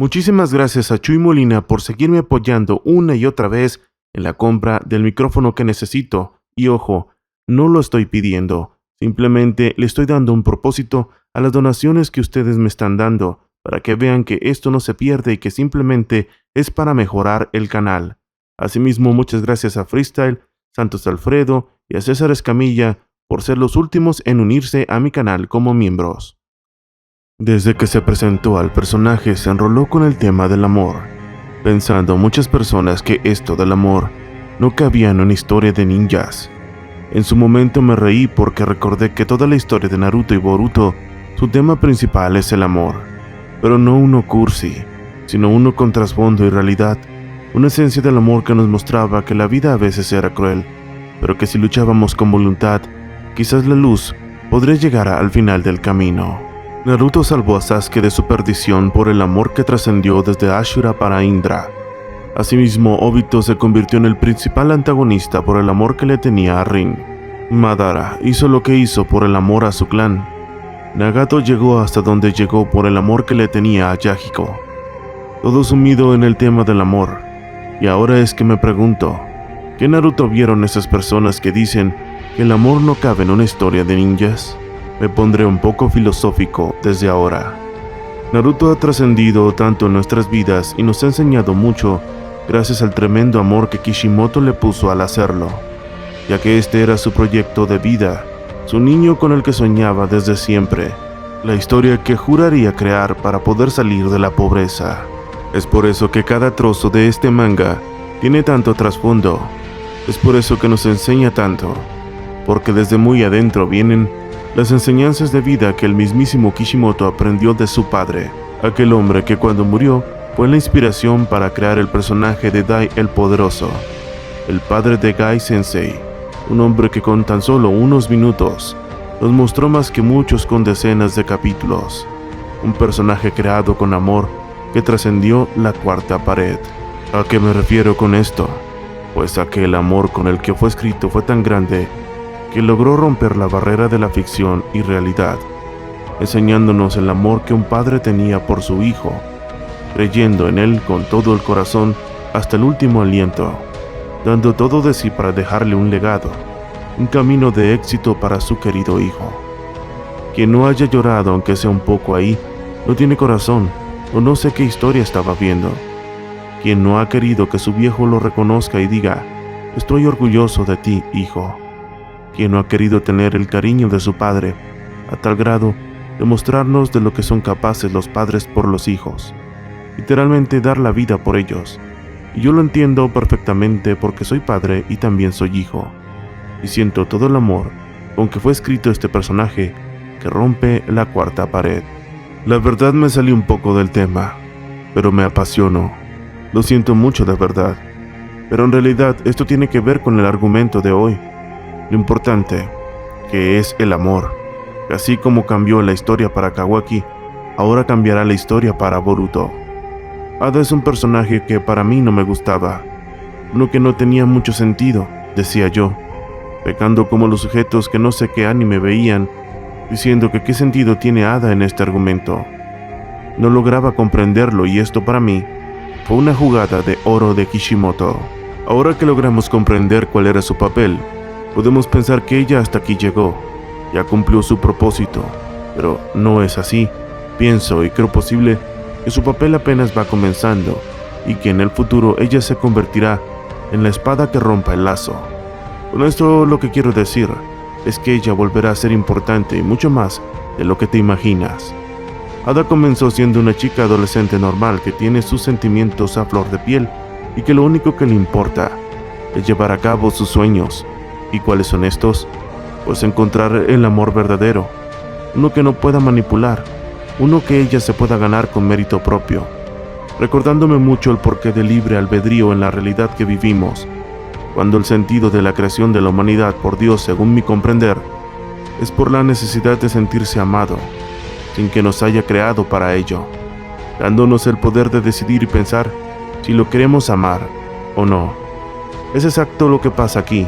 Muchísimas gracias a Chuy Molina por seguirme apoyando una y otra vez en la compra del micrófono que necesito. Y ojo, no lo estoy pidiendo, simplemente le estoy dando un propósito a las donaciones que ustedes me están dando, para que vean que esto no se pierde y que simplemente es para mejorar el canal. Asimismo, muchas gracias a Freestyle, Santos Alfredo y a César Escamilla por ser los últimos en unirse a mi canal como miembros. Desde que se presentó al personaje se enroló con el tema del amor, pensando muchas personas que esto del amor no cabía en una historia de ninjas. En su momento me reí porque recordé que toda la historia de Naruto y Boruto, su tema principal es el amor, pero no uno cursi, sino uno con trasfondo y realidad, una esencia del amor que nos mostraba que la vida a veces era cruel, pero que si luchábamos con voluntad, quizás la luz podría llegar al final del camino. Naruto salvó a Sasuke de su perdición por el amor que trascendió desde Ashura para Indra. Asimismo, Obito se convirtió en el principal antagonista por el amor que le tenía a Rin. Madara hizo lo que hizo por el amor a su clan. Nagato llegó hasta donde llegó por el amor que le tenía a Yahiko. Todo sumido en el tema del amor. Y ahora es que me pregunto, ¿qué Naruto vieron esas personas que dicen que el amor no cabe en una historia de ninjas? Me pondré un poco filosófico desde ahora. Naruto ha trascendido tanto en nuestras vidas y nos ha enseñado mucho gracias al tremendo amor que Kishimoto le puso al hacerlo, ya que este era su proyecto de vida, su niño con el que soñaba desde siempre, la historia que juraría crear para poder salir de la pobreza. Es por eso que cada trozo de este manga tiene tanto trasfondo, es por eso que nos enseña tanto, porque desde muy adentro vienen las enseñanzas de vida que el mismísimo Kishimoto aprendió de su padre, aquel hombre que cuando murió fue la inspiración para crear el personaje de Dai el Poderoso, el padre de Gai Sensei, un hombre que con tan solo unos minutos nos mostró más que muchos con decenas de capítulos, un personaje creado con amor que trascendió la cuarta pared. ¿A qué me refiero con esto? Pues a que el amor con el que fue escrito fue tan grande que logró romper la barrera de la ficción y realidad, enseñándonos el amor que un padre tenía por su hijo, creyendo en él con todo el corazón hasta el último aliento, dando todo de sí para dejarle un legado, un camino de éxito para su querido hijo. Quien no haya llorado aunque sea un poco ahí, no tiene corazón o no sé qué historia estaba viendo. Quien no ha querido que su viejo lo reconozca y diga, estoy orgulloso de ti, hijo. Quien no ha querido tener el cariño de su padre, a tal grado de mostrarnos de lo que son capaces los padres por los hijos, literalmente dar la vida por ellos. Y yo lo entiendo perfectamente porque soy padre y también soy hijo, y siento todo el amor con que fue escrito este personaje que rompe la cuarta pared. La verdad me salí un poco del tema, pero me apasionó. Lo siento mucho de verdad, pero en realidad esto tiene que ver con el argumento de hoy. Lo importante, que es el amor, que así como cambió la historia para Kawaki, ahora cambiará la historia para Boruto. Ada es un personaje que para mí no me gustaba, uno que no tenía mucho sentido, decía yo, pecando como los sujetos que no sé qué anime veían, diciendo que qué sentido tiene Ada en este argumento. No lograba comprenderlo y esto para mí fue una jugada de oro de Kishimoto. Ahora que logramos comprender cuál era su papel, podemos pensar que ella hasta aquí llegó, ya cumplió su propósito, pero no es así. Pienso y creo posible que su papel apenas va comenzando y que en el futuro ella se convertirá en la espada que rompa el lazo. Con esto lo que quiero decir es que ella volverá a ser importante y mucho más de lo que te imaginas. Ada comenzó siendo una chica adolescente normal que tiene sus sentimientos a flor de piel y que lo único que le importa es llevar a cabo sus sueños. ¿Y cuáles son estos? Pues encontrar el amor verdadero, uno que no pueda manipular, uno que ella se pueda ganar con mérito propio, recordándome mucho el porqué del libre albedrío en la realidad que vivimos, cuando el sentido de la creación de la humanidad por Dios, según mi comprender, es por la necesidad de sentirse amado, sin que nos haya creado para ello, dándonos el poder de decidir y pensar si lo queremos amar o no. Es exacto lo que pasa aquí.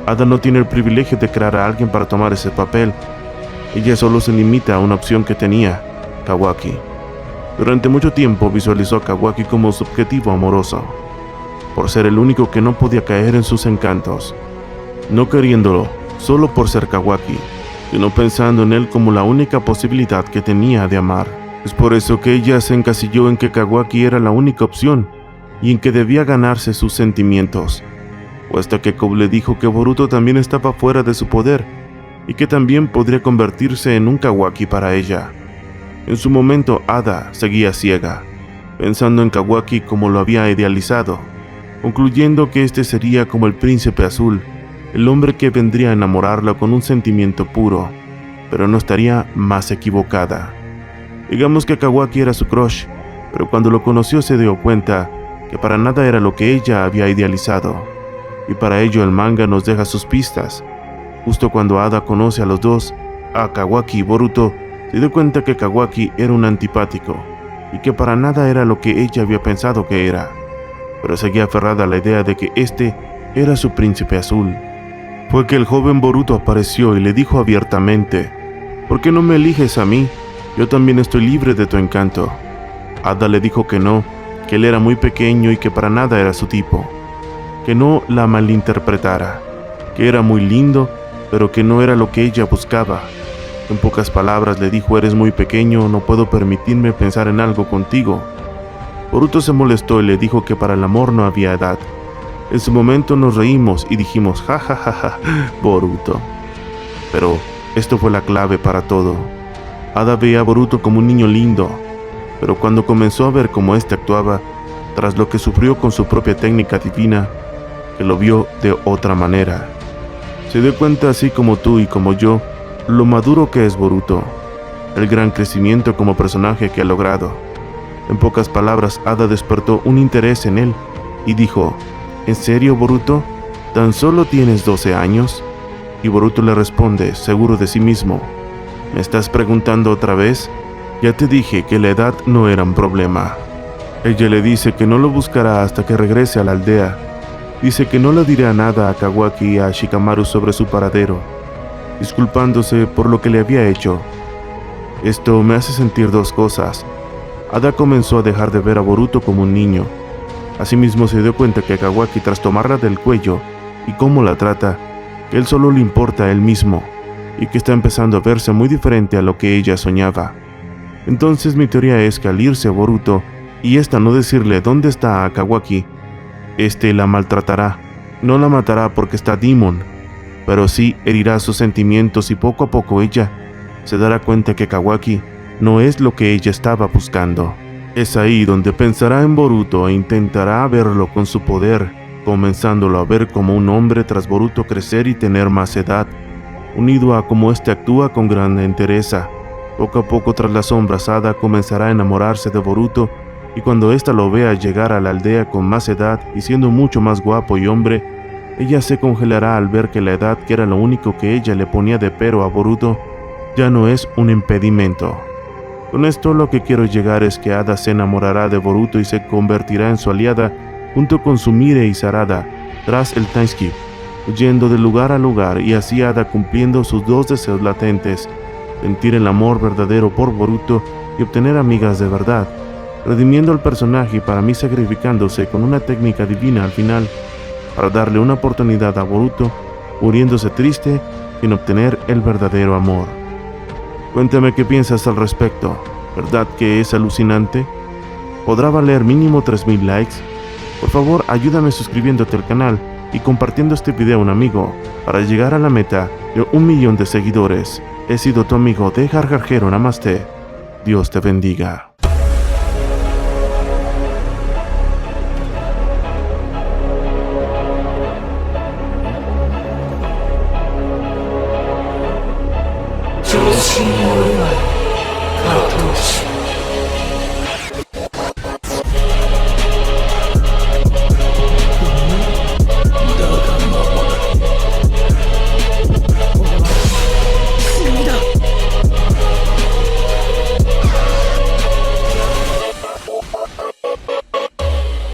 Ada no tiene el privilegio de crear a alguien para tomar ese papel. Ella solo se limita a una opción que tenía, Kawaki. Durante mucho tiempo visualizó a Kawaki como su objetivo amoroso, por ser el único que no podía caer en sus encantos, no queriéndolo solo por ser Kawaki, sino pensando en él como la única posibilidad que tenía de amar. Es por eso que ella se encasilló en que Kawaki era la única opción y en que debía ganarse sus sentimientos, puesto que Kou le dijo que Boruto también estaba fuera de su poder y que también podría convertirse en un Kawaki para ella. En su momento, Ada seguía ciega, pensando en Kawaki como lo había idealizado, concluyendo que este sería como el príncipe azul, el hombre que vendría a enamorarla con un sentimiento puro, pero no estaría más equivocada. Digamos que Kawaki era su crush, pero cuando lo conoció se dio cuenta que para nada era lo que ella había idealizado, y para ello el manga nos deja sus pistas. Justo cuando Ada conoce a los dos, a Kawaki y Boruto, se dio cuenta que Kawaki era un antipático, y que para nada era lo que ella había pensado que era, pero seguía aferrada a la idea de que este era su príncipe azul. Fue que el joven Boruto apareció y le dijo abiertamente: ¿por qué no me eliges a mí? Yo también estoy libre de tu encanto. Ada le dijo que no, que él era muy pequeño y que para nada era su tipo, que no la malinterpretara, que era muy lindo, pero que no era lo que ella buscaba. En pocas palabras le dijo: eres muy pequeño, no puedo permitirme pensar en algo contigo. Boruto se molestó y le dijo que para el amor no había edad. En su momento nos reímos y dijimos: ja ja ja ja, Boruto. Pero esto fue la clave para todo. Ada veía a Boruto como un niño lindo, pero cuando comenzó a ver cómo éste actuaba, tras lo que sufrió con su propia técnica divina, que lo vio de otra manera, se dio cuenta, así como tú y como yo, lo maduro que es Boruto, el gran crecimiento como personaje que ha logrado. En pocas palabras, Ada despertó un interés en él y dijo: ¿en serio, Boruto? ¿Tan solo tienes 12 años? Y Boruto le responde, seguro de sí mismo: ¿me estás preguntando otra vez? Ya te dije que la edad no era un problema. Ella le dice que no lo buscará hasta que regrese a la aldea. Dice que no le dirá nada a Kawaki y a Shikamaru sobre su paradero, disculpándose por lo que le había hecho. Esto me hace sentir dos cosas. Ada comenzó a dejar de ver a Boruto como un niño. Asimismo se dio cuenta que Kawaki, tras tomarla del cuello y cómo la trata, que él solo le importa a él mismo, y que está empezando a verse muy diferente a lo que ella soñaba. Entonces mi teoría es que al irse Boruto, y esta no decirle dónde está a Kawaki, la maltratará. No la matará porque está Demon, pero sí herirá sus sentimientos y poco a poco ella se dará cuenta que Kawaki no es lo que ella estaba buscando. Es ahí donde pensará en Boruto e intentará verlo con su poder, comenzándolo a ver como un hombre tras Boruto crecer y tener más edad, unido a cómo éste actúa con gran entereza. Poco a poco, tras las sombras, Ada comenzará a enamorarse de Boruto, y cuando ésta lo vea llegar a la aldea con más edad y siendo mucho más guapo y hombre, ella se congelará al ver que la edad, que era lo único que ella le ponía de pero a Boruto, ya no es un impedimento. Con esto lo que quiero llegar es que Ada se enamorará de Boruto y se convertirá en su aliada junto con Sumire y Sarada tras el time skip, huyendo de lugar a lugar, y así Ada cumpliendo sus dos deseos latentes: sentir el amor verdadero por Boruto y obtener amigas de verdad, redimiendo al personaje y para mí sacrificándose con una técnica divina al final para darle una oportunidad a Boruto, muriéndose triste sin obtener el verdadero amor. Cuéntame qué piensas al respecto. ¿Verdad que es alucinante? ¿Podrá valer mínimo 3000 likes? Por favor, ayúdame suscribiéndote al canal y compartiendo este video a un amigo para llegar a la meta de 1 millón de seguidores. He sido tu amigo de Gargarjero. Namaste. Dios te bendiga. Yo